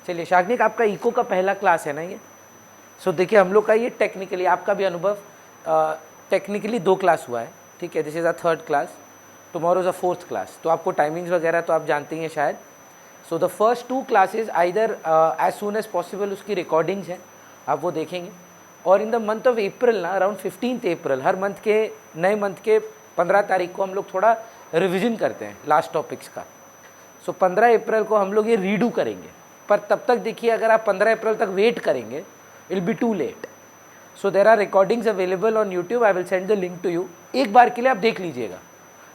चलिए शाग्निक, आपका इको का पहला क्लास है ना ये? सो देखिए हम लोग का ये टेक्निकली, आपका भी अनुभव टेक्निकली 2 क्लास हुआ है, ठीक है। This is a 3rd class, tomorrow is a 4th class. तो आपको टाइमिंग्स वगैरह तो आप जानते ही हैं शायद। So the first 2 classes either as soon as possible उसकी रिकॉर्डिंग्स हैं, आप वो देखेंगे। और in the month of April ना, अराउंड 15 अप्रैल, हर मंथ के नए मंथ के 15 तारीख को हम लोग थोड़ा रिविज़न करते हैं लास्ट टॉपिक्स का। सो 15 अप्रैल को हम लोग ये रीडू करेंगे, पर तब तक देखिए अगर आप 15 अप्रैल तक वेट करेंगे, it will be too late. So there are recordings available on YouTube, I will send the link to you, एक बार के लिए आप देख लीजिएगा।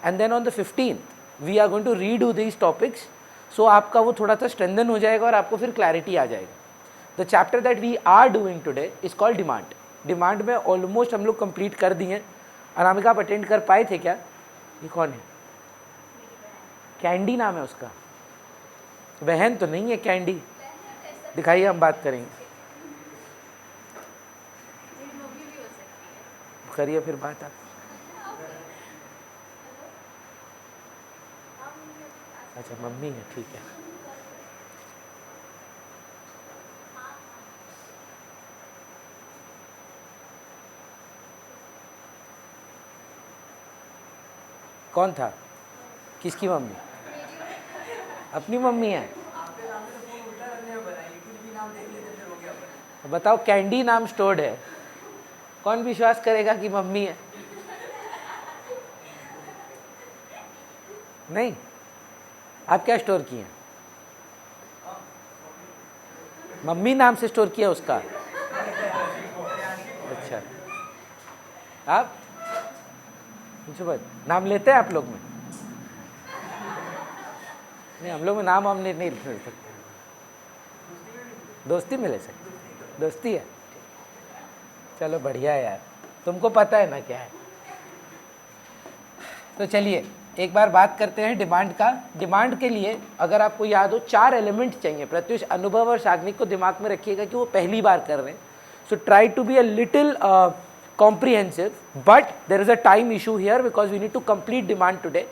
And then on the 15th we are going to redo these topics. So आपका वो थोड़ा सा स्ट्रेंथन हो जाएगा और आपको फिर क्लैरिटी आ जाएगा। The chapter that we are doing today is called demand. Demand में ऑलमोस्ट हम लोग कंप्लीट कर दिए हैं। अनामिका, आप अटेंड कर पाए थे क्या? ये कौन है? कैंडी नाम है उसका? बहन तो नहीं है कैंडी, दिखाइए, हम बात करेंगे। करिए फिर बात आप। अच्छा मम्मी है, ठीक है। कौन था? किसकी मम्मी? अपनी मम्मी है। बताओ, कैंडी नाम स्टोर्ड है, कौन विश्वास करेगा कि मम्मी है? नहीं, आप क्या स्टोर किए हैं? मम्मी नाम से स्टोर किया उसका? अच्छा, आप नाम लेते हैं आप लोग में? नहीं, हम लोग में नाम हम नहीं ले सकते। दोस्ती में ले सकते? दोस्ती है, चलो बढ़िया है यार, तुमको पता है ना क्या है। तो चलिए एक बार बात करते हैं डिमांड का। डिमांड के लिए अगर आपको याद हो 4 एलिमेंट चाहिए। प्रत्युष, अनुभव और शाग्निक को दिमाग में रखिएगा कि वो पहली बार कर रहे हैं। So try to be a little comprehensive, but there is a time issue here because we need to complete demand today.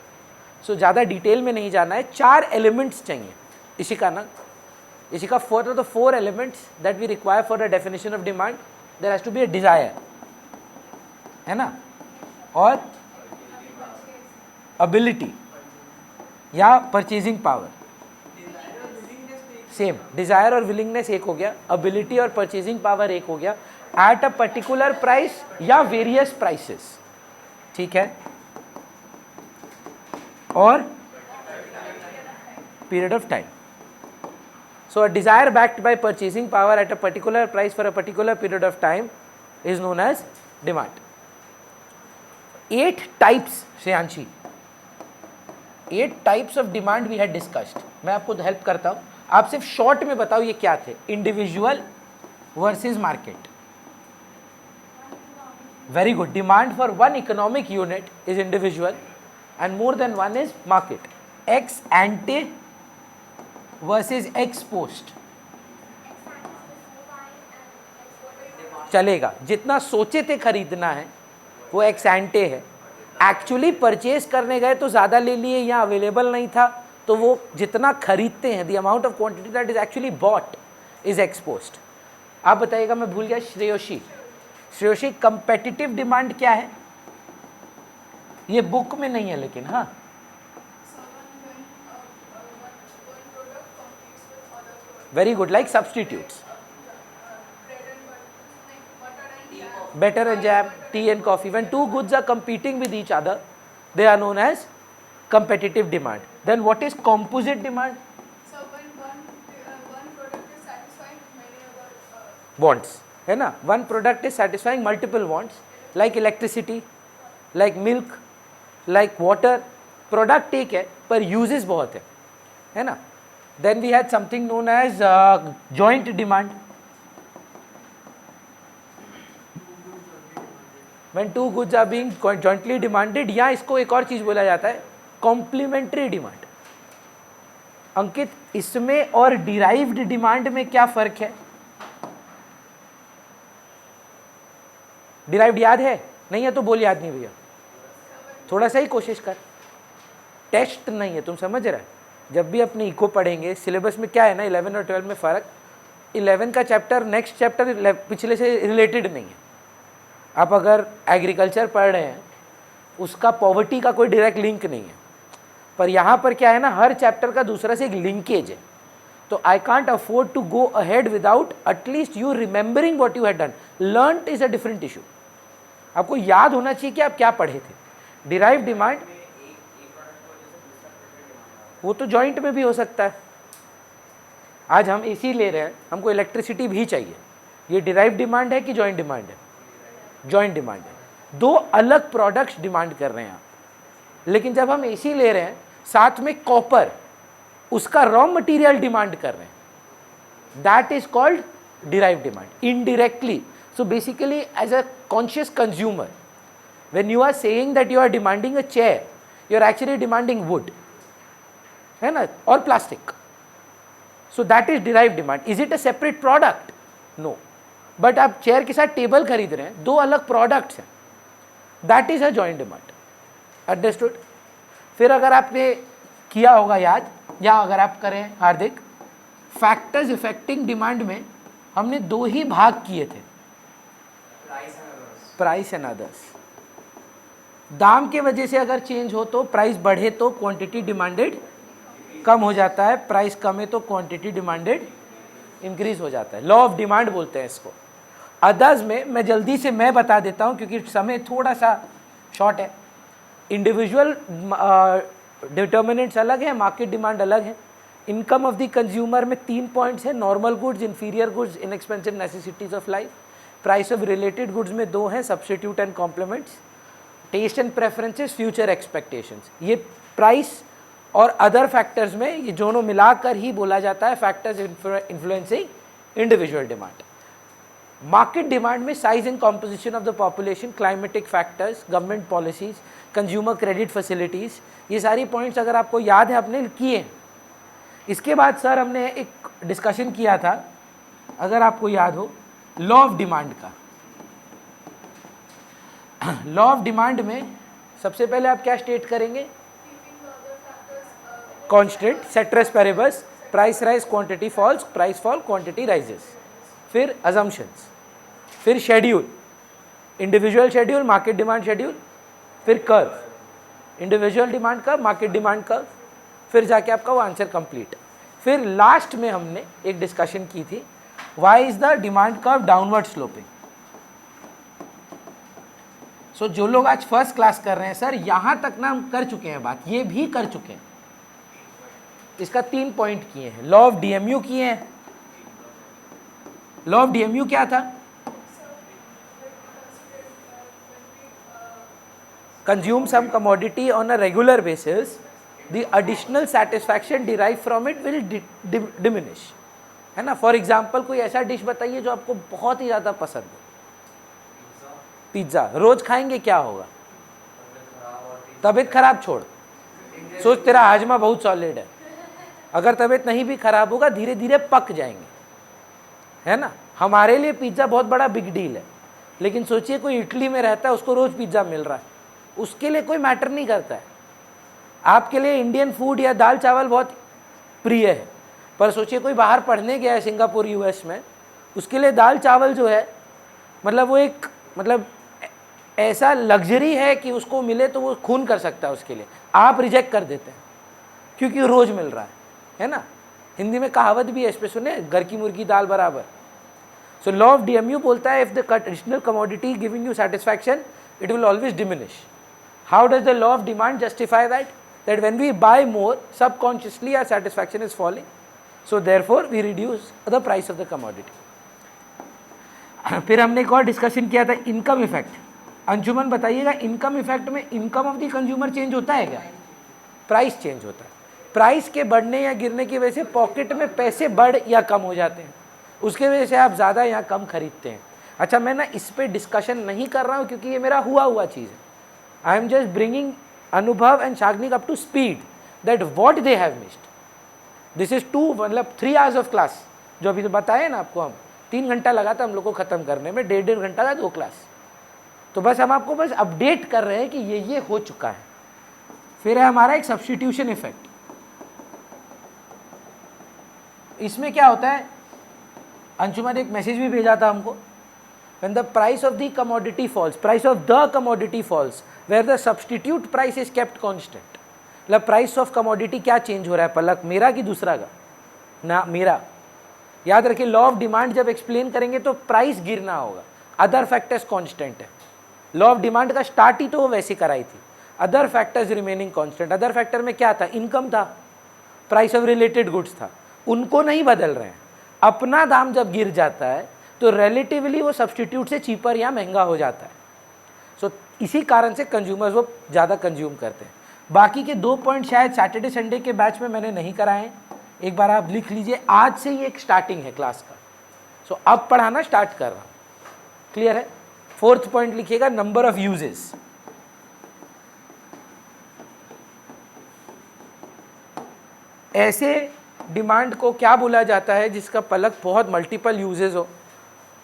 So ज़्यादा डिटेल में नहीं जाना है। 4 एलिमेंट्स चाहिए इसी का ना, इसी का what are the 4 elements that we require for the definition of demand? There has to be a desire, है ना, और ability या परचेजिंग पावर। सेम, डिजायर और विलिंगनेस एक हो गया, अबिलिटी और परचेजिंग पावर एक हो गया, एट अ पर्टिकुलर प्राइस या वेरियस प्राइसेस, ठीक है, और period of time. So a desire backed by purchasing power at a particular price for a particular period of time is known as demand. 8 types, Shreyanshi, 8 types of demand we had discussed. मैं आपको help करता हूं, आप सिर्फ short में बताओ ये क्या थे। Individual versus market, very good. Demand for one economic unit is individual and more than one is market. Ex ante versus ex post चलेगा, जितना सोचे थे खरीदना है वो एक्स एंटे है। एक्चुअली परचेज करने गए तो ज़्यादा ले लिए, यहाँ अवेलेबल नहीं था तो वो जितना खरीदते हैं, the amount of quantity that is actually bot is x post. आप बताइएगा, मैं भूल गया। श्रेयोशी, श्रेयोशी कंपेटिटिव डिमांड क्या है? ये बुक में नहीं है लेकिन, हाँ, very good, like substitutes, better and jam, tea and coffee. When 2 goods are competing with each other, they are known as competitive demand. Then what is composite demand? So when one product is satisfying many other wants, है ना, one product is satisfying multiple wants, like electricity, like milk, like water. Product एक है पर uses बहुत है ना. Then we had something known as joint demand. When 2 goods are being jointly demanded, या इसको एक और चीज बोला जाता है कॉम्प्लीमेंट्री डिमांड। अंकित, इसमें और डिराइव्ड डिमांड में क्या फर्क है? डिराइव्ड याद है? नहीं है तो बोल याद नहीं भैया, थोड़ा सा ही कोशिश कर, टेस्ट नहीं है, तुम समझ रहे? जब भी अपने इको पढ़ेंगे, सिलेबस में क्या है ना 11 और 12 में फ़र्क, 11 का चैप्टर नेक्स्ट चैप्टर पिछले से रिलेटेड नहीं है। आप अगर एग्रीकल्चर पढ़ रहे हैं उसका पॉवर्टी का कोई डायरेक्ट लिंक नहीं है, पर यहाँ पर क्या है ना हर चैप्टर का दूसरा से एक लिंकेज है। तो I can't afford to go ahead without at least you remembering what you had done. Learned is a different issue. आपको याद होना चाहिए कि आप क्या पढ़े थे। डिराइव डिमांड वो तो जॉइंट में भी हो सकता है। आज हम एसी ले रहे हैं, हमको इलेक्ट्रिसिटी भी चाहिए, ये डिराइव डिमांड है कि जॉइंट डिमांड है? जॉइंट डिमांड है। दो अलग प्रोडक्ट्स डिमांड कर रहे हैं आप। लेकिन जब हम एसी ले रहे हैं साथ में कॉपर, उसका रॉ मटेरियल डिमांड कर रहे हैं, that is called derive demand indirectly. So basically as a conscious consumer, when you are saying that you are demanding a chair, you are actually demanding wood, है ना, और plastic. So that is derive demand. Is it a separate product? No. But आप chair के साथ table खरीद रहे हैं, दो अलग प्रोडक्ट्स हैं, that is a joint demand. Understood? फिर अगर आपने किया होगा याद, या अगर आप करें हार्दिक, फैक्टर्स इफेक्टिंग डिमांड में हमने दो ही भाग किए थे, प्राइस एंड अदर्स। दाम के वजह से अगर चेंज हो तो प्राइस बढ़े तो क्वांटिटी डिमांडेड कम हो जाता है, प्राइस कम है तो क्वांटिटी डिमांडेड इंक्रीज हो जाता है। लॉ ऑफ डिमांड बोलते हैं इसको। अदर्स में मैं जल्दी से मैं बता देता हूं क्योंकि समय थोड़ा सा शॉर्ट है। इंडिविजुअल डिटर्मिनेंट्स अलग है, मार्केट डिमांड अलग है। इनकम ऑफ द कंज्यूमर में 3 पॉइंट्स है, normal goods, inferior goods, inexpensive necessities of life. Price of related goods में 2 हैं, substitute and complements. Taste and preferences, future expectations. ये प्राइस और अदर फैक्टर्स में ये दोनों मिलाकर ही बोला जाता है factors influencing individual demand. Market demand में size and composition of the population, climatic factors, government policies, consumer credit facilities, ये सारी पॉइंट्स अगर आपको याद है आपने किए हैं। इसके बाद सर हमने एक डिस्कशन किया था, अगर आपको याद हो, लॉ ऑफ डिमांड का। लॉ ऑफ डिमांड में सबसे पहले आप क्या स्टेट करेंगे? Constant, ceteris paribus, price rise quantity falls, price fall quantity rises. फिर अजम्पशंस, फिर schedule, individual schedule, market demand schedule, फिर curve, individual demand curve, market demand curve, फिर जाके आपका वो आंसर कंप्लीट। फिर लास्ट में हमने एक डिस्कशन की थी, why is the demand curve downward sloping. So जो लोग आज फर्स्ट क्लास कर रहे हैं सर, यहां तक ना हम कर चुके हैं बात, ये भी कर चुके हैं। इसका 3 पॉइंट किए हैं। लॉ ऑफ डीएमयू किए हैं। लॉ ऑफ डीएमयू क्या था? Consume some commodity on a regular basis, the additional satisfaction derive from it will diminish, है ना। फॉर एग्जाम्पल कोई ऐसा डिश बताइए जो आपको बहुत ही ज़्यादा पसंद हो। पिज्ज़ा रोज खाएंगे क्या होगा? तबीयत खराब छोड़, सोच तेरा हाजमा बहुत सॉलिड है, अगर तबीयत नहीं भी खराब होगा धीरे धीरे पक जाएंगे, है ना। हमारे लिए पिज्ज़ा बहुत बड़ा बिग डील है, लेकिन सोचिए कोई इटली में रहता है, उसको रोज़ पिज्ज़ा मिल रहा है, उसके लिए कोई मैटर नहीं करता है। आपके लिए इंडियन फूड या दाल चावल बहुत प्रिय है, पर सोचिए कोई बाहर पढ़ने गया है सिंगापुर यूएस में, उसके लिए दाल चावल जो है मतलब वो एक ऐसा लग्जरी है कि उसको मिले तो वो खून कर सकता है उसके लिए। आप रिजेक्ट कर देते हैं क्योंकि रोज़ मिल रहा है ना। हिंदी में कहावत भी है इस पे, सुने, घर की मुर्गी दाल बराबर। सो लॉ ऑफ डीएमयू बोलता है if the additional commodity giving you satisfaction it will always diminish. How does the law of demand justify that when we buy more subconsciously our satisfaction is falling, so therefore we reduce the price of the commodity. फिर हमने एक और discussion किया था, income effect. Anjuman बताइएगा, income effect में income of the consumer change होता है क्या? प्राइस चेंज होता है। प्राइस के बढ़ने या गिरने की वजह से पॉकेट में पैसे बढ़ या कम हो जाते हैं, उसके वजह से आप ज़्यादा या कम खरीदते हैं। अच्छा, मैं ना इस पे डिस्कशन नहीं कर रहा हूँ क्योंकि ये मेरा हुआ चीज़ है। I am just bringing Anubhav and Shagnik up to speed that what they have missed. This is 3 hours of class, जो अभी तो बताए ना आपको, हम 3 घंटा लगा था हम लोग को ख़त्म करने में, 1.5 घंटा का 2 क्लास। तो बस हम आपको बस अपडेट कर रहे हैं कि ये हो चुका है। फिर है हमारा एक सब्स्टिट्यूशन इफेक्ट। इसमें क्या होता है, अंशुमान ने एक मैसेज भी भेजा था हमको, when the price of the commodity falls, price of the commodity falls where the substitute price is kept constant. मतलब प्राइस ऑफ कमोडिटी क्या चेंज हो रहा है पलक, मेरा कि दूसरा का? ना मेरा। याद रखिए लॉ ऑफ डिमांड जब एक्सप्लेन करेंगे तो प्राइस गिरना होगा, अदर फैक्टर्स कांस्टेंट है। लॉ ऑफ डिमांड का स्टार्ट ही तो वो वैसे कराई थी, other factors remaining constant. Other factor में क्या था, इनकम था, प्राइस ऑफ रिलेटेड गुड्स था, उनको नहीं बदल रहे हैं। अपना दाम जब गिर जाता है तो रिलेटिवली वो सब्सटीट्यूट से चीपर या महंगा हो जाता है। सो इसी कारण से कंज्यूमर्स वो ज़्यादा कंज्यूम करते हैं। बाकी के 2 पॉइंट शायद सैटरडे संडे के बैच में मैंने नहीं कराए हैं, एक बार आप लिख लीजिए, आज से ही एक स्टार्टिंग है क्लास का। सो अब पढ़ाना स्टार्ट कर रहा हूँ, क्लियर है। 4th पॉइंट लिखिएगा, नंबर ऑफ यूजेस। ऐसे डिमांड को क्या बोला जाता है जिसका पलक बहुत मल्टीपल यूजेस हो।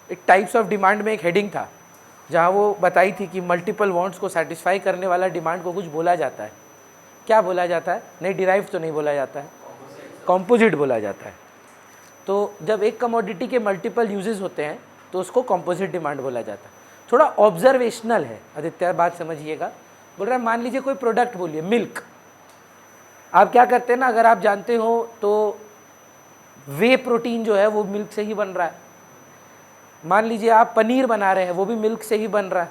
एक टाइप्स ऑफ डिमांड में एक हेडिंग था जहाँ वो बताई थी कि मल्टीपल वांट्स को सेटिस्फाई करने वाला डिमांड को कुछ बोला जाता है। क्या बोला जाता है? नहीं, डिराइव तो नहीं बोला जाता है, कॉम्पोजिट बोला जाता है। तो जब एक कमोडिटी के मल्टीपल यूजेस होते हैं तो उसको कॉम्पोजिट डिमांड बोला जाता है। थोड़ा ऑब्जर्वेशनल है आदित्य, बात समझिएगा। बोल रहा है मान लीजिए कोई प्रोडक्ट बोलिए, मिल्क। आप क्या करते हैं ना, अगर आप जानते हो तो वे प्रोटीन जो है वो मिल्क से ही बन रहा है। मान लीजिए आप पनीर बना रहे हैं, वो भी मिल्क से ही बन रहा है।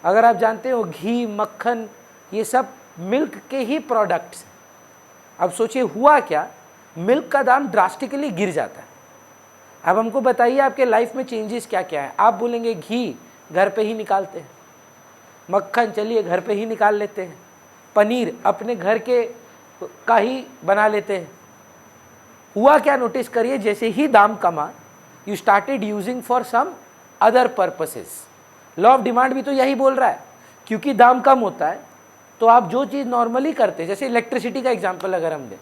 अगर आप जानते हो घी, मक्खन, ये सब मिल्क के ही प्रोडक्ट्स। अब सोचिए हुआ क्या, मिल्क का दाम ड्रास्टिकली गिर जाता है। अब हमको बताइए आपके लाइफ में चेंजेस क्या क्या है। आप बोलेंगे घी घर पे ही निकालते हैं, मक्खन चलिए घर पे ही निकाल लेते हैं, पनीर अपने घर के का ही बना लेते हैं। हुआ क्या, नोटिस करिए, जैसे ही दाम कमा you started using for some other purposes. Law of demand भी तो यही बोल रहा है, क्योंकि दाम कम होता है तो आप जो चीज़ नॉर्मली करते हैं, जैसे इलेक्ट्रिसिटी का एग्जांपल अगर हम दें,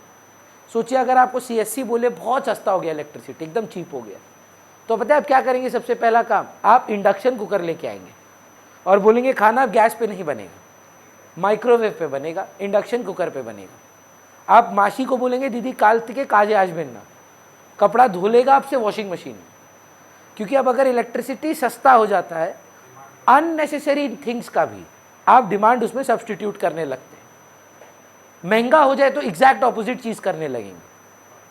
सोचिए अगर आपको सीएससी बोले बहुत सस्ता हो गया, इलेक्ट्रिसिटी एकदम चीप हो गया, तो पता है आप क्या करेंगे? सबसे पहला काम, आप इंडक्शन कुकर लेके आएंगे और बोलेंगे खाना गैस पे नहीं बनेगा, माइक्रोवेव पे बनेगा, इंडक्शन कुकर पे बनेगा। आप मासी को बोलेंगे दीदी कालती के काजे आज बनना, कपड़ा धो लेगा आपसे वॉशिंग मशीन में। क्योंकि अब अगर इलेक्ट्रिसिटी सस्ता हो जाता है, अननेसेसरी थिंग्स का भी आप डिमांड उसमें सब्सटीट्यूट करने लगते हैं। महंगा हो जाए तो एग्जैक्ट ऑपोजिट चीज़ करने लगेंगे।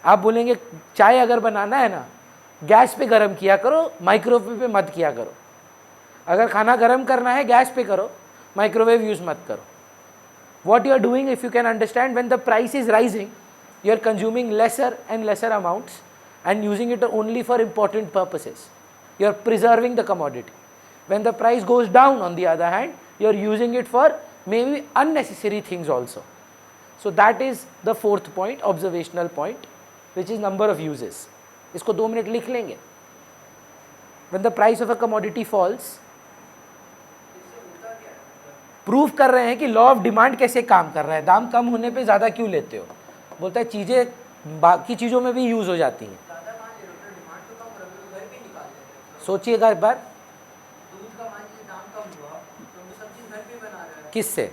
आप बोलेंगे चाय अगर बनाना है ना, गैस पे गरम किया करो, माइक्रोवेव पे मत किया करो। अगर खाना गरम करना है गैस पे करो, माइक्रोवेव यूज़ मत करो। What you are doing, if you can understand, when the price is rising, you are consuming lesser and lesser amounts and using it only for important purposes. You are preserving the commodity. When the price goes down, on the other hand, you are using it for maybe unnecessary things also. So that is the 4th point, observational point, which is number of uses. इसको 2 minute लिख लेंगे। When the price of a commodity falls, proof कर रहे हैं कि law of demand कैसे काम कर रहा है। दाम कम होने पे ज़्यादा क्यों लेते हो? बोलता है चीज़ें बाकी चीज़ों में भी यूज़ हो जाती हैं। सोचिएगा एक बार, किससे?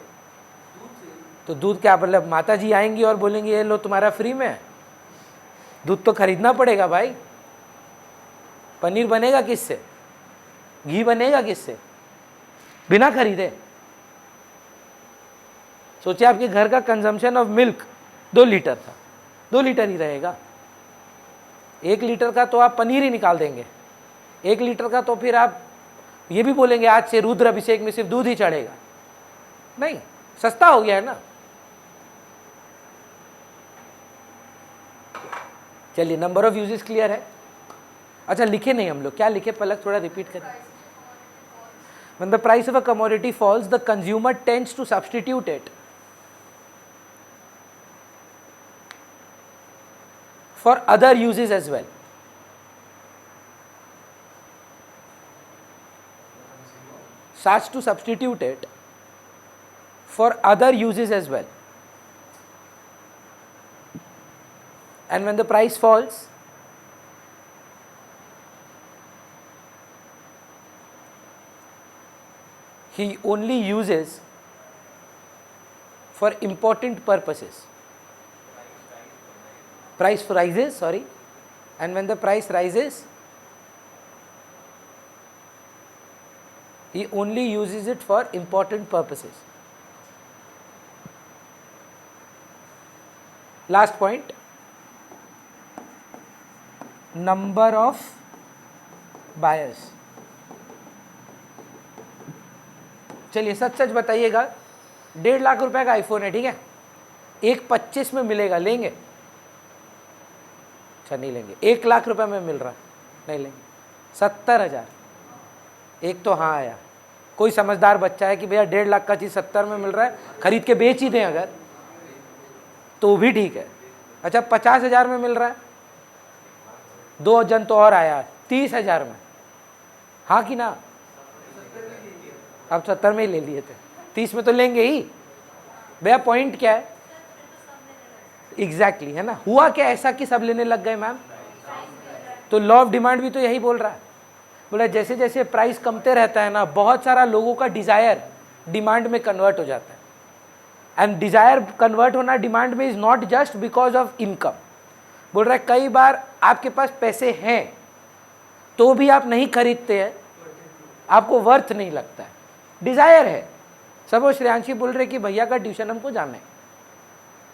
तो दूध क्या मतलब माता जी आएंगी और बोलेंगी ये लो तुम्हारा फ्री में? दूध तो खरीदना पड़ेगा भाई। पनीर बनेगा किससे? घी बनेगा किससे? बिना खरीदे। सोचिए आपके घर का कंजम्पशन ऑफ मिल्क 2 लीटर था, 2 लीटर ही रहेगा। 1 लीटर का तो आप पनीर ही निकाल देंगे, 1 लीटर का तो फिर आप ये भी बोलेंगे आज से रुद्र अभिषेक में सिर्फ दूध ही चढ़ेगा। नहीं, सस्ता हो गया है ना। चलिए, नंबर ऑफ यूजेस क्लियर है। अच्छा लिखे नहीं हम लोग, क्या लिखे पलक, थोड़ा रिपीट करें। When the price of a commodity falls, the consumer tends to substitute it for other uses as well. Starts to substitute it for other uses as well. And when the price falls, he only uses for important purposes. Price rises, sorry. and when the price rises he only uses it for important purposes. Last point, number of buyers. चलिए सच सच बताइएगा, 1.5 लाख रुपए का iPhone है, ठीक है, एक 25 में मिलेगा, लेंगे? अच्छा नहीं लेंगे। 1 लाख रुपए में मिल रहा, नहीं लेंगे। 70,000, एक तो हाँ आया, कोई समझदार बच्चा है कि भैया 1.5 लाख का चीज़ 70 में मिल रहा है, खरीद के बेच ही दें अगर, तो भी ठीक है। अच्छा 50,000 में मिल रहा है, 2 जन तो और आया, 30,000 में, हाँ कि ना? अब 70 में ही ले लिए थे, 30 में तो लेंगे ही भैया। पॉइंट क्या है? एग्जैक्टली है ना, हुआ क्या ऐसा कि सब लेने लग गए मैम? तो लॉ ऑफ डिमांड भी तो यही बोल रहा है, बोला जैसे जैसे प्राइस कमते रहता है ना, बहुत सारा लोगों का डिजायर डिमांड में कन्वर्ट हो जाता है। एंड डिजायर कन्वर्ट होना डिमांड में is not just because of income. बोल रहा है कई बार आपके पास पैसे हैं तो भी आप नहीं खरीदते हैं, आपको वर्थ नहीं लगता है, डिजायर है। सब श्रेयांशी बोल रहे कि भैया का ट्यूशन हमको जाना है,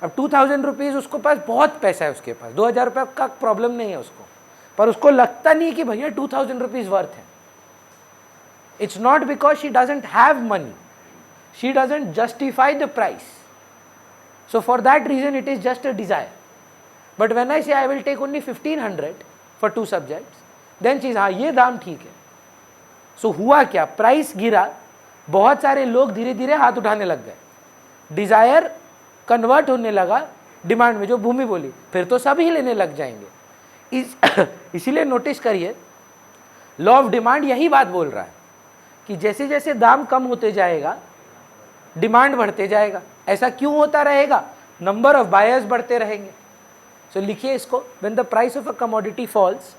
अब 2000 रुपीज़ उसको पास बहुत पैसा है, उसके पास 2000 रुपये का प्रॉब्लम नहीं है उसको, पर उसको लगता नहीं कि भैया 2000 रुपीज़ वर्थ है। It's not because she doesn't have money, she doesn't justify the price, so for that reason it is just a desire. But when I say I will take only 1500 for 2 subjects, then चीज हाँ ये दाम ठीक है। सो हुआ क्या, price गिरा, बहुत सारे लोग धीरे धीरे हाथ उठाने लग गए, डिजायर कन्वर्ट होने लगा डिमांड में, जो भूमि बोली, फिर तो सभी लेने लग जाएंगे। इसीलिए नोटिस करिए लॉ ऑफ डिमांड यही बात बोल रहा है कि जैसे जैसे दाम कम होते जाएगा डिमांड बढ़ते जाएगा। ऐसा क्यों होता रहेगा? नंबर ऑफ बायर्स बढ़ते रहेंगे। सो लिखिए इसको, when the price of a commodity falls,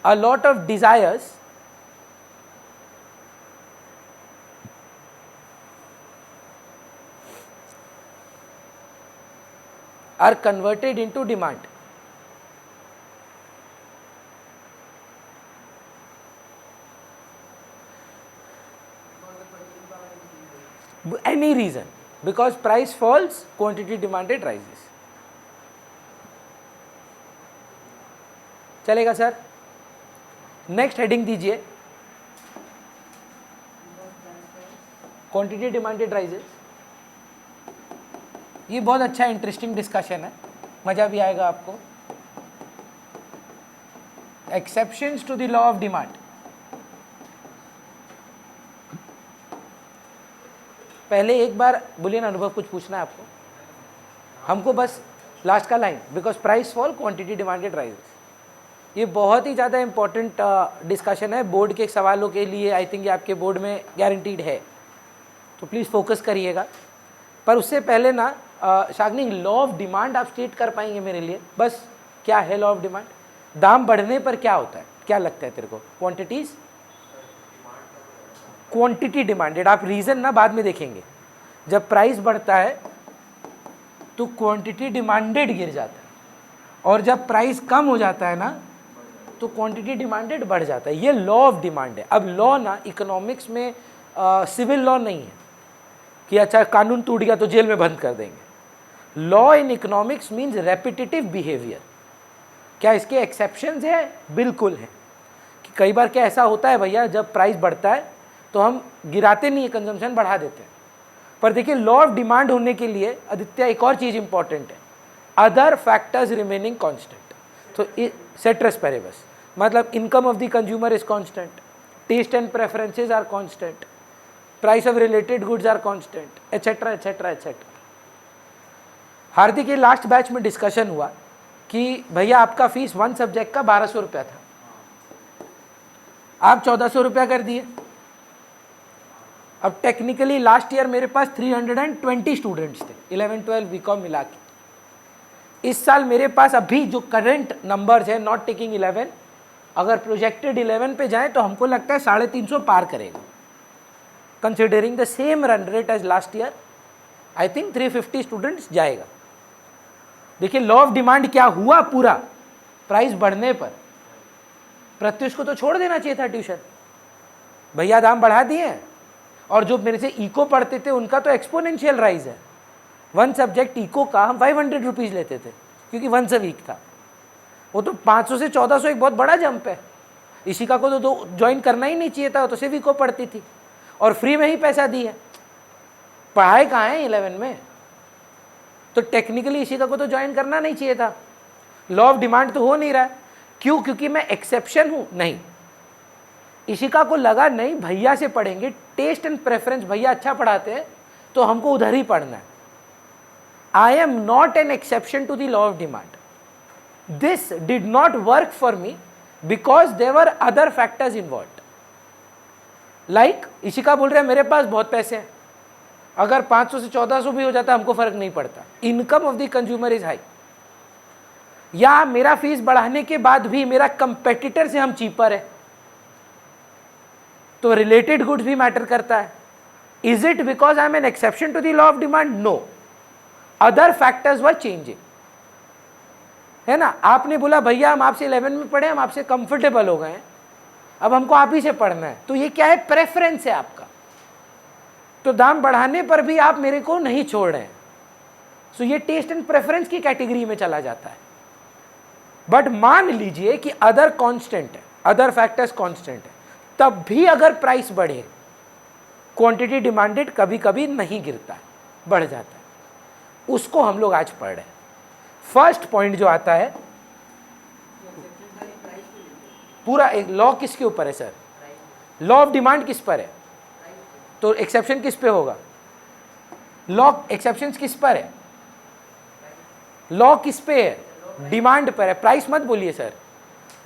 a lot of desires are converted into demand. Any reason, because price falls, quantity demanded rises. चलेगा सर? नेक्स्ट हेडिंग दीजिए, क्वांटिटी डिमांडेड राइजेस। ये बहुत अच्छा interesting discussion है, मजा भी आएगा आपको। Exceptions to the law of demand. पहले एक बार बोलिए ना, अनुभव कुछ पूछना है आपको? हमको बस लास्ट का line, because price fall quantity demanded rises, ये बहुत ही ज़्यादा इंपॉर्टेंट डिस्कशन है बोर्ड के सवालों के लिए। आई थिंक ये आपके बोर्ड में गारंटीड है, तो प्लीज़ फोकस करिएगा। पर उससे पहले ना शाग्निक, लॉ ऑफ डिमांड आप स्टेट कर पाएंगे मेरे लिए? बस क्या है लॉ ऑफ डिमांड? दाम बढ़ने पर क्या होता है, क्या लगता है तेरे को? Quantities, quantity demanded. आप रीज़न ना बाद में देखेंगे, जब प्राइस बढ़ता है तो क्वांटिटी डिमांडेड गिर जाता है, और जब प्राइस कम हो जाता है ना तो क्वांटिटी डिमांडेड बढ़ जाता है। ये लॉ ऑफ डिमांड है। अब लॉ ना इकोनॉमिक्स में सिविल लॉ नहीं है कि अच्छा कानून टूट गया तो जेल में बंद कर देंगे। Law in economics means repetitive behaviour. क्या इसके एक्सेप्शंस है? बिल्कुल है। कि कई बार क्या ऐसा होता है भैया, जब प्राइस बढ़ता है तो हम गिराते नहीं है, कंजम्पशन बढ़ा देते हैं। पर देखिए लॉ ऑफ डिमांड होने के लिए आदित्य एक और चीज़ इंपॉर्टेंट है, अदर फैक्टर्स रिमेनिंग कॉन्स्टेंट। तो सेट्रस पेरेबस मतलब income of the consumer is constant, taste and preferences are constant, price of related goods are constant, etcetera etcetera etcetera. Hardik, ये लास्ट बैच में डिस्कशन हुआ कि भैया आपका फीस 1 सब्जेक्ट का 1200 रुपया था, आप 1400 रुपया कर दिए। अब टेक्निकली लास्ट ईयर मेरे पास 320 स्टूडेंट्स थे, 11-12 बीकॉम मिला के। इस साल मेरे पास अभी जो करंट नंबर्स है, नॉट टेकिंग 11, अगर प्रोजेक्टेड 11 पे जाए तो हमको लगता है 350 पार करेगा। Considering the same run rate as last year, I think 350 students जाएगा। देखिए लॉ ऑफ डिमांड क्या हुआ पूरा, प्राइस बढ़ने पर प्रत्युष को तो छोड़ देना चाहिए था ट्यूशन, भैया दाम बढ़ा दिए। और जो मेरे से इको पढ़ते थे उनका तो एक्सपोनेंशियल राइज है। वन सब्जेक्ट इको का हम 500 रुपीज़ लेते थे क्योंकि वंस अ वीक था, वो तो 500 से 1400 एक बहुत बड़ा जंप है। इशिका को तो ज्वाइन करना ही नहीं चाहिए था, तो सिर्फ इको पढ़ती थी और फ्री में ही पैसा दिए, पढ़ाए कहाँ है 11 में। तो टेक्निकली इशिका को तो ज्वाइन करना नहीं चाहिए था। लॉ ऑफ डिमांड तो हो नहीं रहा है, क्यों? क्योंकि मैं एक्सेप्शन हूं? नहीं, इशिका को लगा नहीं भैया से पढ़ेंगे, टेस्ट एंड प्रेफरेंस, भैया अच्छा पढ़ाते हैं तो हमको उधर ही पढ़ना है। I am not an exception to the law of demand. This did not work for me because there were other factors involved. Like Ishika बोल रहे हैं मेरे पास बहुत पैसे हैं, अगर 500 से 1400 भी हो जाता हमको फर्क नहीं पड़ता, income of the consumer is high. या मेरा फीस बढ़ाने के बाद भी मेरा कंपेटिटर से हम चीपर है, तो रिलेटेड गुड्स भी मैटर करता है। Is it because I am an exception to the law of demand? No, other factors were changing, है ना। आपने बोला भैया हम आपसे 11 में पढ़े, हम आपसे कंफर्टेबल हो गए हैं, अब हमको आप ही से पढ़ना है, तो ये क्या है? प्रेफरेंस है आपका। तो दाम बढ़ाने पर भी आप मेरे को नहीं छोड़ रहे हैं, सो ये टेस्ट एंड प्रेफरेंस की कैटेगरी में चला जाता है। बट मान लीजिए कि अदर कांस्टेंट है, अदर फैक्टर्स कांस्टेंट है, तब भी अगर प्राइस बढ़े, क्वांटिटी डिमांडेड कभी कभी नहीं गिरता है, बढ़ जाता है, उसको हम लोग आज पढ़ रहे हैं। फर्स्ट पॉइंट जो आता है, पूरा एक लॉ किसके ऊपर है सर? लॉ ऑफ डिमांड किस पर है? तो एक्सेप्शन किस पे होगा? लॉ एक्सेप्शंस किस पर है? लॉ किस पे है? डिमांड पर है। प्राइस मत बोलिए सर,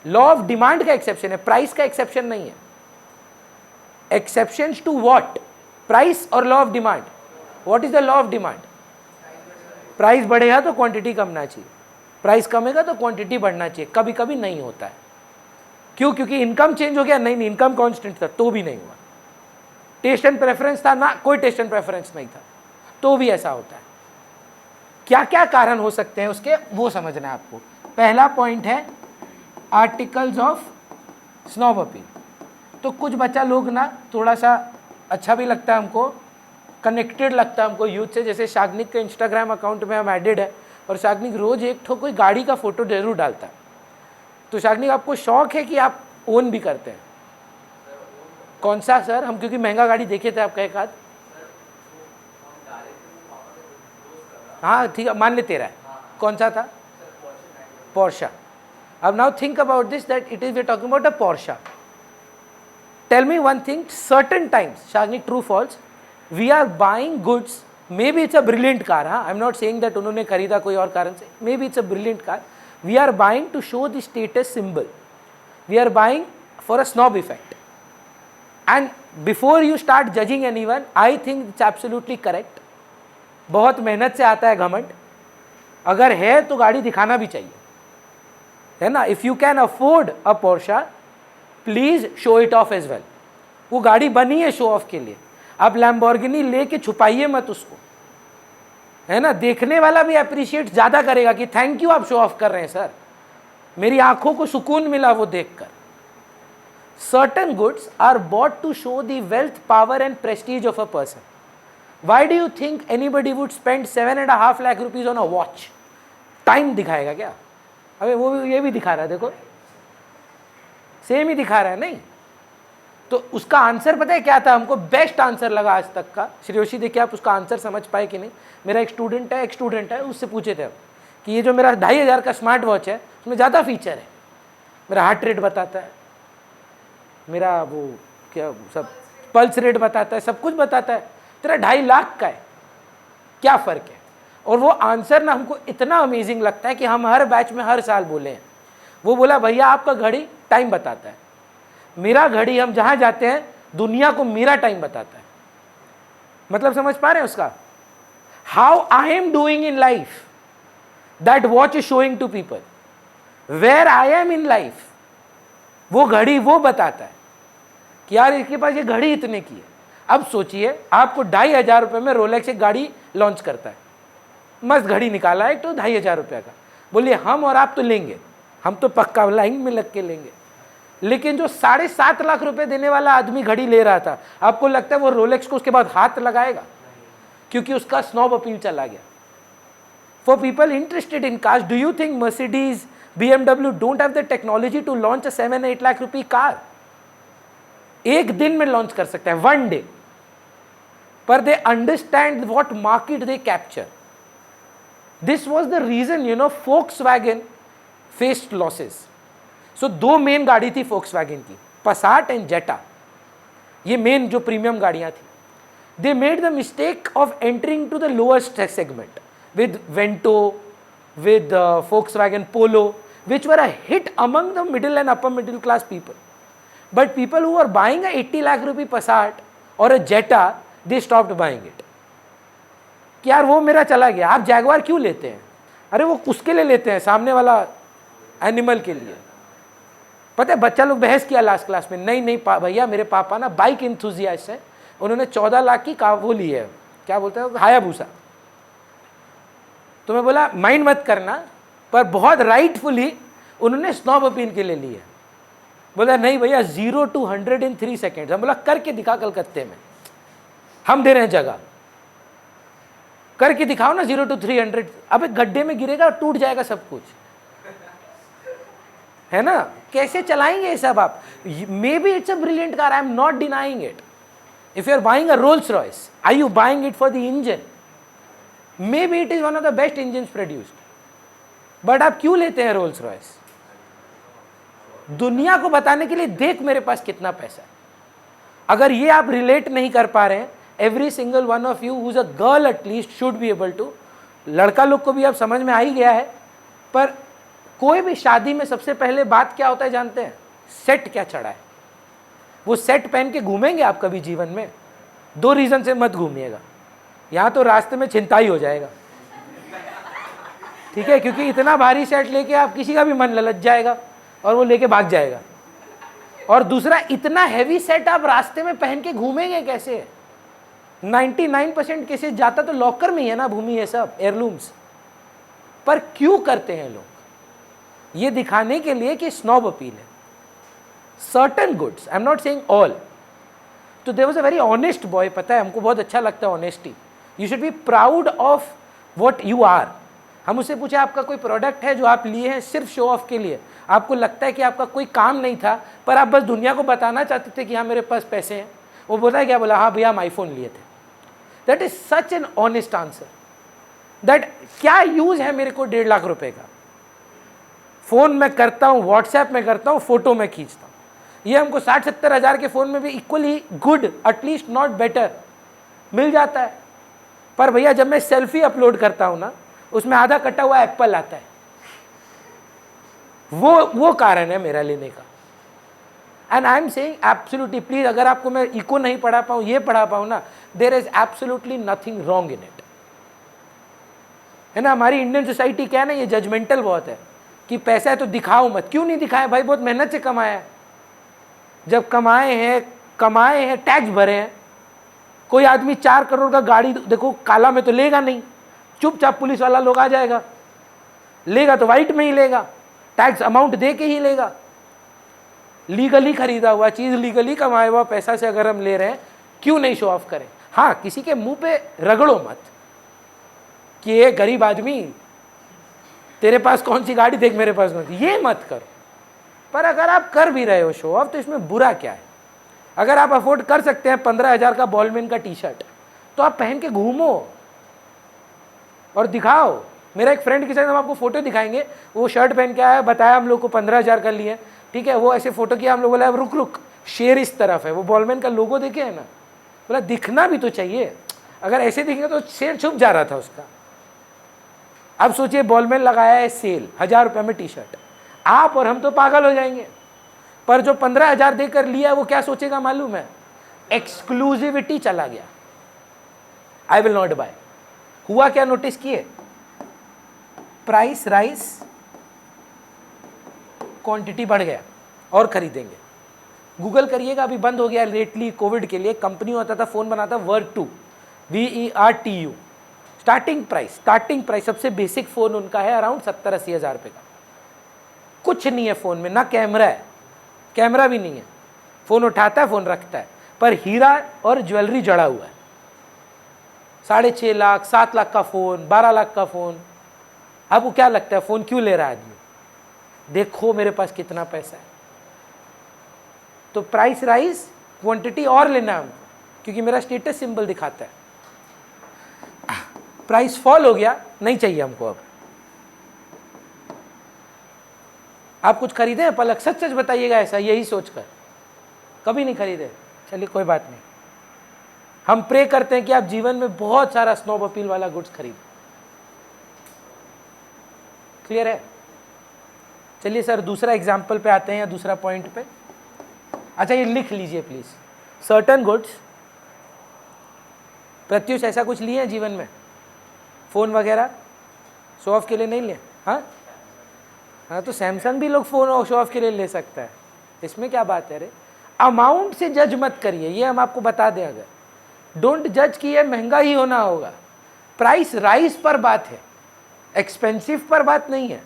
लॉ ऑफ डिमांड का एक्सेप्शन है, प्राइस का एक्सेप्शन नहीं है। Exceptions to what? प्राइस और law of demand. What is the law of demand? Price बढ़ेगा तो क्वांटिटी कमना चाहिए, प्राइस कमेगा तो क्वांटिटी बढ़ना चाहिए। कभी कभी नहीं होता है, क्यों? क्योंकि इनकम चेंज हो गया? नहीं, इनकम कांस्टेंट था तो भी नहीं हुआ। टेस्ट एंड प्रेफरेंस था ना, कोई टेस्ट एंड प्रेफरेंस नहीं था, तो भी ऐसा होता है। क्या क्या कारण हो सकते हैं उसके, वो समझना है आपको। पहला पॉइंट है आर्टिकल्स ऑफ स्नॉब अपील। तो कुछ बच्चा लोग ना थोड़ा सा अच्छा भी लगता है हमको, कनेक्टेड लगता है हमको यूथ से। जैसे शाग्निक के इंस्टाग्राम अकाउंट में हम एडेड है, और शाग्निक रोज एक ठो कोई गाड़ी का फोटो जरूर डालता है। तो शाग्निक आपको शौक है कि आप ओन भी करते हैं? कौन सा सर? हम क्योंकि महंगा गाड़ी देखे थे आपका एक हाथ। हाँ ठीक है, मान ले तेरा है। कौन सा था? पोर्शा। अब now think about this, that it is we talking about a Porsche. Tell me one thing, certain times, Shagnik true false, we are buying goods, maybe it's a brilliant car, हाँ, I am not saying that उन्होंने खरीदा कोई और कारण से, maybe it's a brilliant car, we are buying to show the status symbol, we are buying for a snob effect. And before you start judging anyone, I think it's absolutely correct. बहुत मेहनत से आता है घमंड, अगर है तो गाड़ी दिखाना भी चाहिए, है ना। If you can afford a Porsche, please show it off as well. वो गाड़ी बनी है शो ऑफ के लिए, आप लैम्बोर्गिनी लेके छुपाइए मत उसको, है ना। देखने वाला भी अप्रिशिएट ज्यादा करेगा कि थैंक यू आप शो ऑफ कर रहे हैं सर, मेरी आंखों को सुकून मिला वो देखकर। Certain goods are bought to show the wealth, power and prestige of a person. Why do you think anybody would spend 7.5 lakh rupees on a watch? Time दिखाएगा क्या? अबे वो भी, ये भी दिखा रहा है, देखो सेम ही दिखा रहा है, नहीं? तो उसका आंसर पता है क्या था? हमको बेस्ट आंसर लगा आज तक का। श्रेयोशी देखिए आप उसका आंसर समझ पाए कि नहीं। मेरा एक स्टूडेंट है, उससे पूछे थे कि ये जो मेरा 2500 का स्मार्ट वॉच है उसमें ज़्यादा फीचर है, मेरा हार्ट रेट बताता है, मेरा वो क्या सब पल्स रेट बताता है, सब कुछ बताता है, तेरा 2.5 लाख का है, क्या फ़र्क है? और वो आंसर ना हमको इतना अमेजिंग लगता है कि हम हर बैच में हर साल बोले हैं। वो बोला भैया आपका घड़ी टाइम बताता है, मेरा घड़ी हम जहाँ जाते हैं दुनिया को मेरा टाइम बताता है। मतलब समझ पा रहे हैं उसका? How I am doing in life, that watch is showing to people where I am in life. वो घड़ी वो बताता है कि यार इसके पास ये घड़ी इतने की है। अब सोचिए आपको 2500 रुपये में रोलेक्स एक गाड़ी लॉन्च करता है, मस्त घड़ी निकाला एक तो 2500 रुपये का, बोलिए हम और आप तो लेंगे, हम तो पक्का लाइन में लग के लेंगे। लेकिन जो 7.5 लाख रुपए देने वाला आदमी घड़ी ले रहा था, आपको लगता है वो रोलेक्स को उसके बाद हाथ लगाएगा? क्योंकि उसका स्नॉब अपील चला गया। For people interested in cars, do you think Mercedes, BMW don't have the technology to launch a 7-8 lakh रुपए कार? एक दिन में लॉन्च कर सकते हैं, वन डे, पर they understand what market they capture. This was the reason, you know, Volkswagen faced losses. So दो main गाड़ी थी Volkswagen की, Passat एंड Jetta, ये मेन जो प्रीमियम गाड़ियां थी। They made the mistake of entering to the lower segment with Vento, with Volkswagen Polo, which were a hit among the middle and upper middle class people. But people who were buying a 80 lakh rupee Passat or a Jetta, they stopped buying it. कि यार वो मेरा चला गया, आप Jaguar क्यों लेते हैं? अरे वो उसके लिए लेते हैं, सामने वाला एनिमल के लिए। पता है बच्चा लोग बहस किया लास्ट क्लास में, नहीं नहीं भैया मेरे पापा ना बाइक इंथुजियास्ट है, उन्होंने 14 लाख की वो ली है, क्या बोलते हैं, हायाबूसा। तो मैं बोला माइंड मत करना, पर बहुत राइटफुली उन्होंने स्नॉब अपील के लिए ली है। बोला नहीं भैया 0 to 100 in 3 seconds। हम बोला करके दिखा कलकत्ते में, हम दे रहे हैं जगह, करके दिखाओ ना 0 to 300। अब एक गड्ढे में गिरेगा और टूट जाएगा सब कुछ, है ना? कैसे चलाएंगे ये सब आप? Maybe it's a brilliant car, I am not denying it. If you are buying a Rolls Royce, are you buying it for the engine? Maybe it is one of the best engines produced, but आप क्यों लेते हैं Rolls Royce? दुनिया को बताने के लिए देख मेरे पास कितना पैसा है। अगर ये आप रिलेट नहीं कर पा रहे हैं, every single one of you who's a girl at least should be able to. लड़का लोग को भी अब समझ में आ ही गया है, पर कोई भी शादी में सबसे पहले बात क्या होता है जानते हैं? सेट क्या चढ़ा है। वो सेट पहन के घूमेंगे आप कभी जीवन में? 2 रीजन से मत घूमिएगा, यहाँ तो रास्ते में छिनताई हो जाएगा, ठीक है? क्योंकि इतना भारी सेट लेके आप किसी का भी मन ललच जाएगा और वो लेके भाग जाएगा। और दूसरा, इतना हैवी सेट आप रास्ते में पहन के घूमेंगे कैसे? 99% केसेस जाता तो लॉकर में ही है ना भूमि, ये सब एयरलूम्स। पर क्यों करते हैं लोग? ये दिखाने के लिए कि स्नॉब अपील है। Certain goods, I am not saying all. तो there was a very honest boy, पता है हमको बहुत अच्छा लगता है honesty. You should be proud of what you are. हम उससे पूछे आपका कोई प्रोडक्ट है जो आप लिए हैं सिर्फ शो ऑफ के लिए, आपको लगता है कि आपका कोई काम नहीं था पर आप बस दुनिया को बताना चाहते थे कि हाँ मेरे पास पैसे हैं। वो बोला है क्या? बोला हाँ भैया हम आईफोन लिए थे। That is such an honest answer. That क्या यूज है मेरे को 1.5 लाख रुपए का? फोन में करता हूँ, व्हाट्सएप में करता हूँ, फोटो में खींचता हूँ। ये हमको 60-70 हज़ार के फ़ोन में भी equally good, at least not better, मिल जाता है। पर भैया जब मैं सेल्फी अपलोड करता हूँ ना, उसमें आधा कटा हुआ एप्पल आता है। वो कारण है मेरा लेने का। And I am saying absolutely, please, अगर आपको मैं इको नहीं पढ़ा पाऊँ, ये पढ़ा पाऊँ ना, there is absolutely nothing wrong in it, है ना? हमारी इंडियन सोसाइटी क्या है ना, ये जजमेंटल बहुत है कि पैसा है तो दिखाओ मत। क्यों नहीं दिखाए भाई? बहुत मेहनत से कमाया है। जब कमाए हैं, टैक्स भरे हैं। कोई आदमी 4 करोड़ का गाड़ी देखो काला में तो लेगा नहीं, चुपचाप पुलिस वाला लोग आ जाएगा, लेगा तो वाइट में ही लेगा, टैक्स अमाउंट दे के ही लेगा। लीगली खरीदा हुआ चीज, लीगली कमाया हुआ पैसा से अगर हम ले रहे हैं, क्यों नहीं शो ऑफ करें? हाँ, किसी के मुंह पे रगड़ो मत कि ये गरीब आदमी तेरे पास कौन सी गाड़ी, देख मेरे पास कौन सी, ये मत करो। पर अगर आप कर भी रहे हो शो ऑफ, तो इसमें बुरा क्या है? अगर आप अफोर्ड कर सकते हैं 15,000 का बॉलमैन का टी शर्ट, तो आप पहन के घूमो और दिखाओ। मेरा एक फ्रेंड के साथ हम आपको फोटो दिखाएंगे, वो शर्ट पहन के आया, बताया हम लोग को 15,000 का लिए, ठीक है? वो ऐसे फोटो किया, हम लोग बोला रुक रुक, शेर इस तरफ है, वो बॉलमैन का लोगो देखे है ना, बोला दिखना भी तो चाहिए, अगर ऐसे दिखेगा तो शेर छुप जा रहा था उसका। अब सोचिए बॉलमैन लगाया है सेल, 1000 रुपये में टी शर्ट, आप और हम तो पागल हो जाएंगे। पर जो 15,000 देकर लिया वो क्या सोचेगा मालूम है? एक्सक्लूसिविटी चला गया, आई विल नॉट बाय। हुआ क्या नोटिस किए? प्राइस राइस, क्वांटिटी बढ़ गया और खरीदेंगे। गूगल करिएगा, अभी बंद हो गया लेटली कोविड के लिए। कंपनी होता था, फोन बनाता, Vertu, VERTU, स्टार्टिंग प्राइस सबसे बेसिक फ़ोन उनका है अराउंड 70-80 हज़ार रुपये का। कुछ नहीं है फ़ोन में, ना कैमरा है, कैमरा भी नहीं है, फ़ोन उठाता है फ़ोन रखता है, पर हीरा और ज्वेलरी जड़ा हुआ है। 6.5 लाख 7 लाख का फ़ोन, 12 लाख का फ़ोन। आपको क्या लगता है फ़ोन क्यों ले रहा है आदमी? देखो मेरे पास कितना पैसा है। तो प्राइस राइज, क्वांटिटी और लेना है हमको, क्योंकि मेरा स्टेटस सिंबल दिखाता है। प्राइस फॉल हो गया, नहीं चाहिए हमको अब। आप कुछ खरीदे हैं पलक? सच सच बताइएगा, ऐसा यही सोचकर कभी नहीं खरीदे? चलिए कोई बात नहीं, हम प्रे करते हैं कि आप जीवन में बहुत सारा स्नॉब अपील वाला गुड्स खरीदें। क्लियर है? चलिए सर दूसरा एग्जाम्पल पे आते हैं, या दूसरा पॉइंट पे। अच्छा ये लिख लीजिए प्लीज, सर्टन गुड्स। प्रत्युष ऐसा कुछ लिए हैं जीवन में? फ़ोन वगैरह शो ऑफ के लिए नहीं लिए? हाँ हाँ, तो सैमसंग भी लोग फ़ोन शो ऑफ के लिए ले सकता है, इसमें क्या बात है रे? अमाउंट से जज मत करिए, ये हम आपको बता दें। अगर डोंट जज कि ये महंगा ही होना होगा। प्राइस राइज पर बात है, एक्सपेंसिव पर बात नहीं है।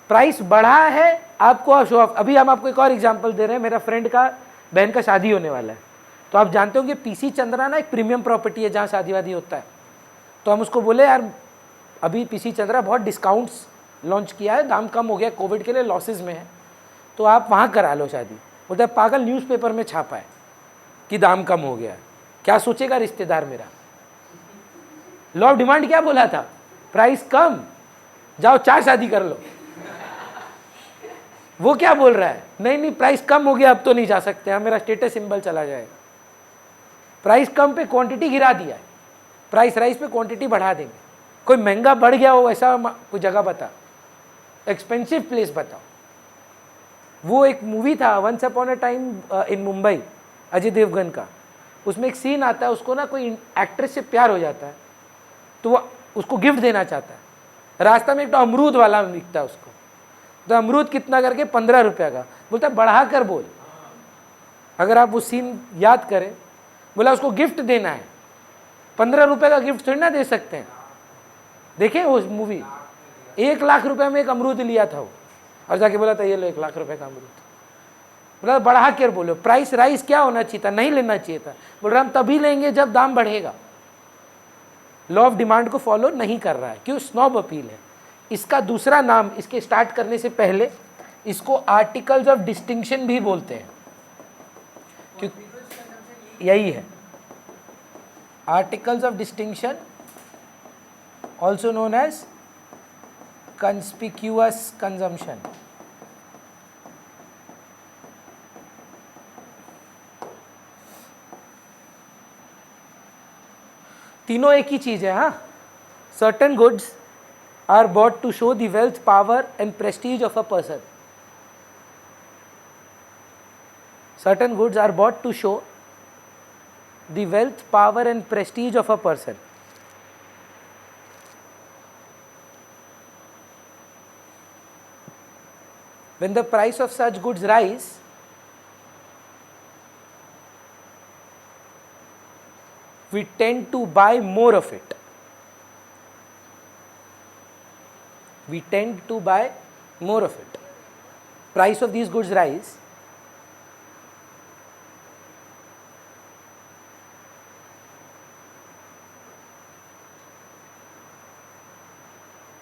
प्राइस बढ़ा है आपको शो ऑफ। अभी हम आपको एक और एग्जांपल दे रहे हैं, मेरा फ्रेंड का बहन का शादी होने वाला है, तो आप जानते होंगे पीसी चंद्रा ना एक प्रीमियम प्रॉपर्टी है जहाँ शादी वादी होता है। तो हम उसको बोले यार अभी पीसी चंद्रा बहुत डिस्काउंट्स लॉन्च किया है, दाम कम हो गया, कोविड के लिए लॉसेज में है, तो आप वहाँ करा लो शादी। बोलता है पागल, न्यूज़पेपर में छापा है कि दाम कम हो गया, क्या सोचेगा रिश्तेदार मेरा? लॉ ऑफ डिमांड क्या बोला था? प्राइस कम, जाओ 4 शादी कर लो। वो क्या बोल रहा है? नहीं नहीं प्राइस कम हो गया, अब तो नहीं जा सकते, अब मेरा स्टेटस सिंबल चला जाएगा। प्राइस कम पे क्वांटिटी गिरा दिया है, प्राइस राइज पे क्वांटिटी बढ़ा देंगे। कोई महंगा बढ़ गया हो ऐसा कोई जगह बता, एक्सपेंसिव प्लेस बताओ। वो एक मूवी था once upon a time in Mumbai, Ajay Devgan का। उसमें एक सीन आता है, उसको ना कोई एक्ट्रेस से प्यार हो जाता है, तो वो उसको गिफ्ट देना चाहता है। रास्ता में एक तो अमरूद वाला दिखता है उसको, तो अमरूद कितना करके? 15 रुपये का। बोलता है बढ़ा कर बोल। अगर आप वो सीन याद करें, बोला उसको गिफ्ट देना है, 15 रुपये का गिफ्ट थोड़ी ना दे सकते हैं। देखें वो मूवी, 1 लाख रुपए में एक अमरूद लिया था वो, और जाके बोला था ये लो 1 लाख रुपए का अमरूद। बोला बढ़ा कर बोलो। प्राइस राइज क्या होना चाहिए था? नहीं लेना चाहिए था। बोल रहा हम तभी लेंगे जब दाम बढ़ेगा। लॉ ऑफ डिमांड को फॉलो नहीं कर रहा है, क्यों? स्नॉब अपील है। इसका दूसरा नाम, इसके स्टार्ट करने से पहले इसको आर्टिकल्स ऑफ डिस्टिंक्शन भी बोलते हैं, क्योंकि यही है articles of distinction, also known as conspicuous consumption. तीनों एक ही चीज है। हाँ, certain goods are bought to show the wealth, power and prestige of a person. Certain goods are bought to show the wealth, power and prestige of a person. When the price of such goods rise, we tend to buy more of it. We tend to buy more of it. Price of these goods rise,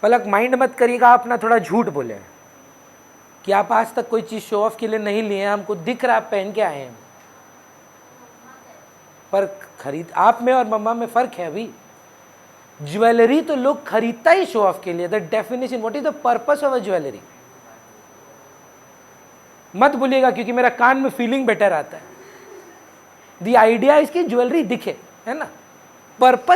Palak mind मत करिएगा, आप ना थोड़ा झूठ बोले कि आप आज तक कोई चीज़ शो ऑफ के लिए नहीं लिए हैं, हमको दिख रहा है आप पहन के आए हैं, पर खरीद आप में और मम्मा में फ़र्क है। अभी ज्वेलरी तो लोग खरीदता ही शो ऑफ के लिए। The definition, what is the purpose of a jewellery? मत भूलिएगा, क्योंकि मेरा कान में फीलिंग बेटर आता है। द आइडिया इसकी ज्वेलरी दिखे, है ना? पर्पस